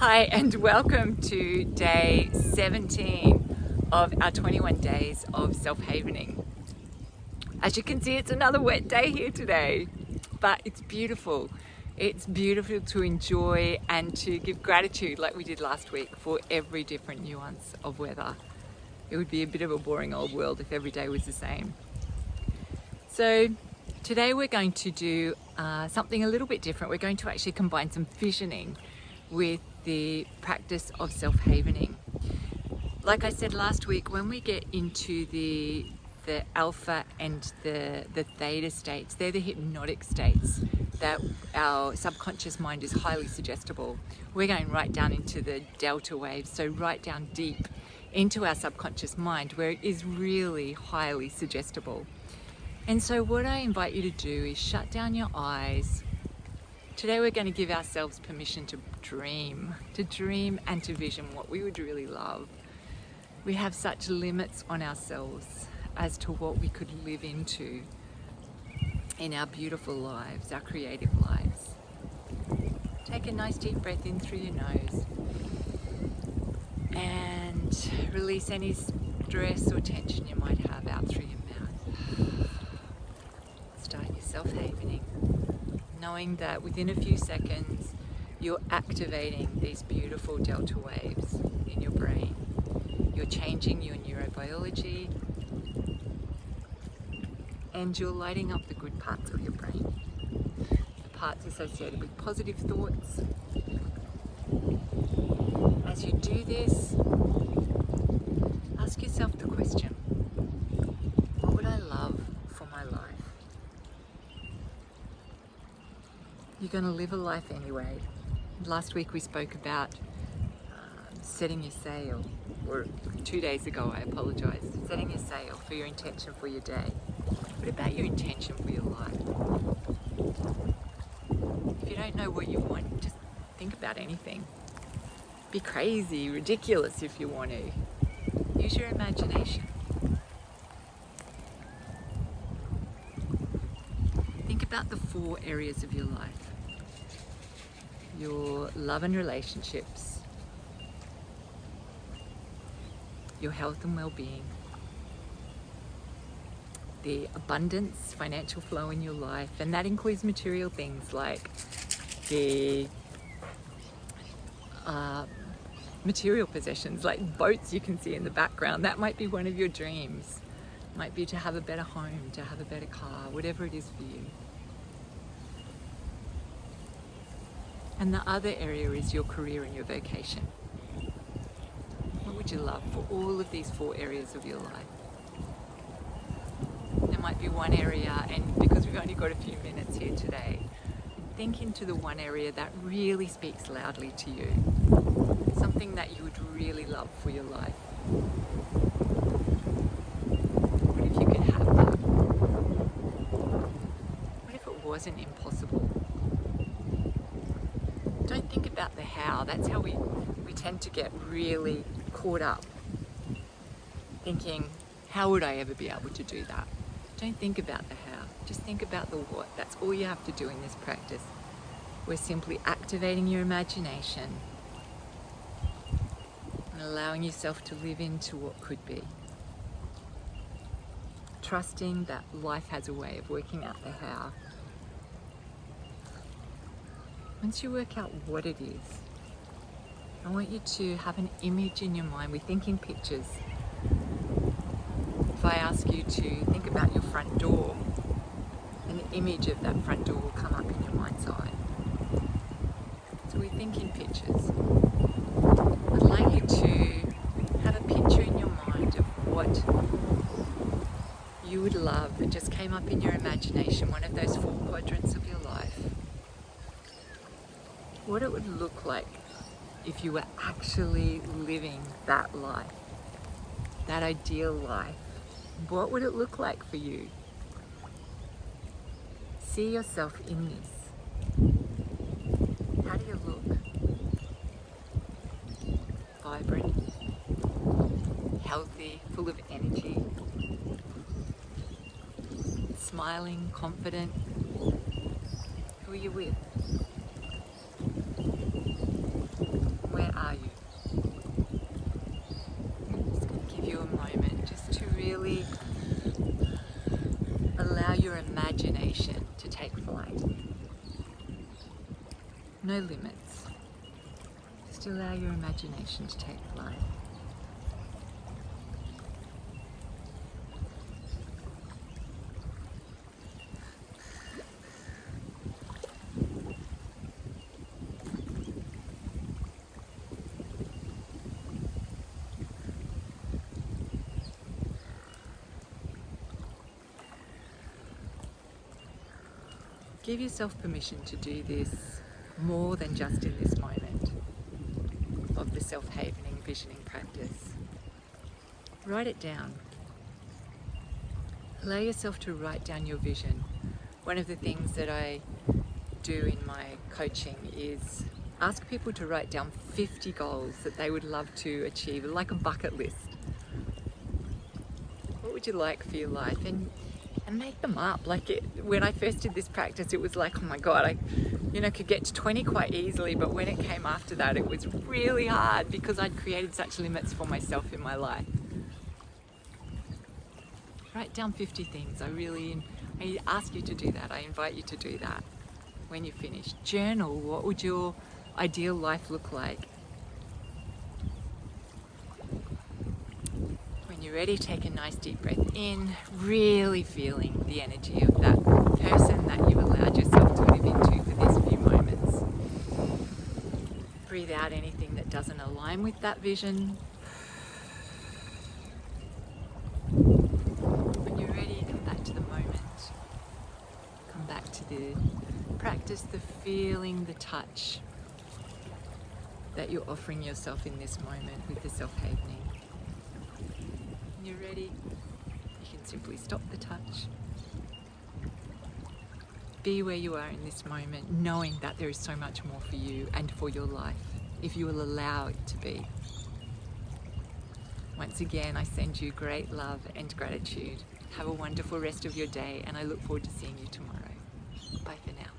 Hi and welcome to day 17 of our 21 days of self-havening. As you can see, it's another wet day here today, but it's beautiful. It's beautiful to enjoy and to give gratitude like we did last week for every different nuance of weather. It would be a bit of a boring old world if every day was the same. So today we're going to do something a little bit different. We're going to actually combine some visioning with the practice of self-havening. Like I said last week, when we get into the alpha and the theta states, they're the hypnotic states that our subconscious mind is highly suggestible. We're going right down into the delta waves, so right down deep into our subconscious mind where it is really highly suggestible. And so what I invite you to do is shut down your eyes. Today we're going to give ourselves permission to dream and to vision what we would really love. We have such limits on ourselves as to what we could live into in our beautiful lives, our creative lives. Take a nice deep breath in through your nose and release any stress or tension you might have out through your mouth. Start your self-havening, knowing that within a few seconds you're activating these beautiful delta waves in your brain. You're changing your neurobiology and you're lighting up the good parts of your brain, the parts associated with positive thoughts. As you do this, ask yourself the question, what would I love for my life? You're going to live a life anyway. Last week we spoke about setting your sail, or 2 days ago I apologise, setting your sail for your intention for your day. What about your intention for your life? If you don't know what you want, just think about anything. Be crazy, ridiculous if you want to. Use your imagination. Think about the 4 areas of your life. Your love and relationships, your health and well-being, the abundance, financial flow in your life, and that includes material things like the material possessions, like boats you can see in the background. That might be one of your dreams. It might be to have a better home, to have a better car, whatever it is for you. And the other area is your career and your vocation. What would you love for all of these 4 areas of your life? There might be one area, and because we've only got a few minutes here today, think into the one area that really speaks loudly to you. Something that you would really love for your life. What if you could have that? What if it wasn't impossible? Don't think about the how. That's how we tend to get really caught up thinking, how would I ever be able to do that? Don't think about the how. Just think about the what. That's all you have to do in this practice. We're simply activating your imagination and allowing yourself to live into what could be. Trusting that life has a way of working out the how. Once you work out what it is, I want you to have an image in your mind. We think in pictures. If I ask you to think about your front door, an image of that front door will come up in your mind's eye. So we think in pictures. I'd like you to have a picture in your mind of what you would love that just came up in your imagination, one of those 4 quadrants of your life. What it would look like if you were actually living that life, that ideal life. What would it look like for you? See yourself in this. How do you look? Vibrant, healthy, full of energy, smiling, confident. Who are you with? your imagination to take flight. No limits. Just allow your imagination to take flight. Give yourself permission to do this more than just in this moment of the self-havening visioning practice. Write it down. Allow yourself to write down your vision. One of the things that I do in my coaching is ask people to write down 50 goals that they would love to achieve, like a bucket list. What would you like for your life? And make them up. When I first did this practice, it was like, oh my God, I could get to 20 quite easily, but when it came after that, it was really hard because I'd created such limits for myself in my life. Write down 50 things. I ask you to do that. I invite you to do that when you finish. Journal. What would your ideal life look like? You're ready, take a nice deep breath in, really feeling the energy of that person that you allowed yourself to live into for these few moments. Breathe out anything that doesn't align with that vision. When you're ready, come back to the moment. Come back to the practice, the feeling, the touch that you're offering yourself in this moment with the self-havening. When you're ready, you can simply stop the touch. Be where you are in this moment, knowing that there is so much more for you and for your life, if you will allow it to be. Once again, I send you great love and gratitude. Have a wonderful rest of your day, and I look forward to seeing you tomorrow. Bye for now.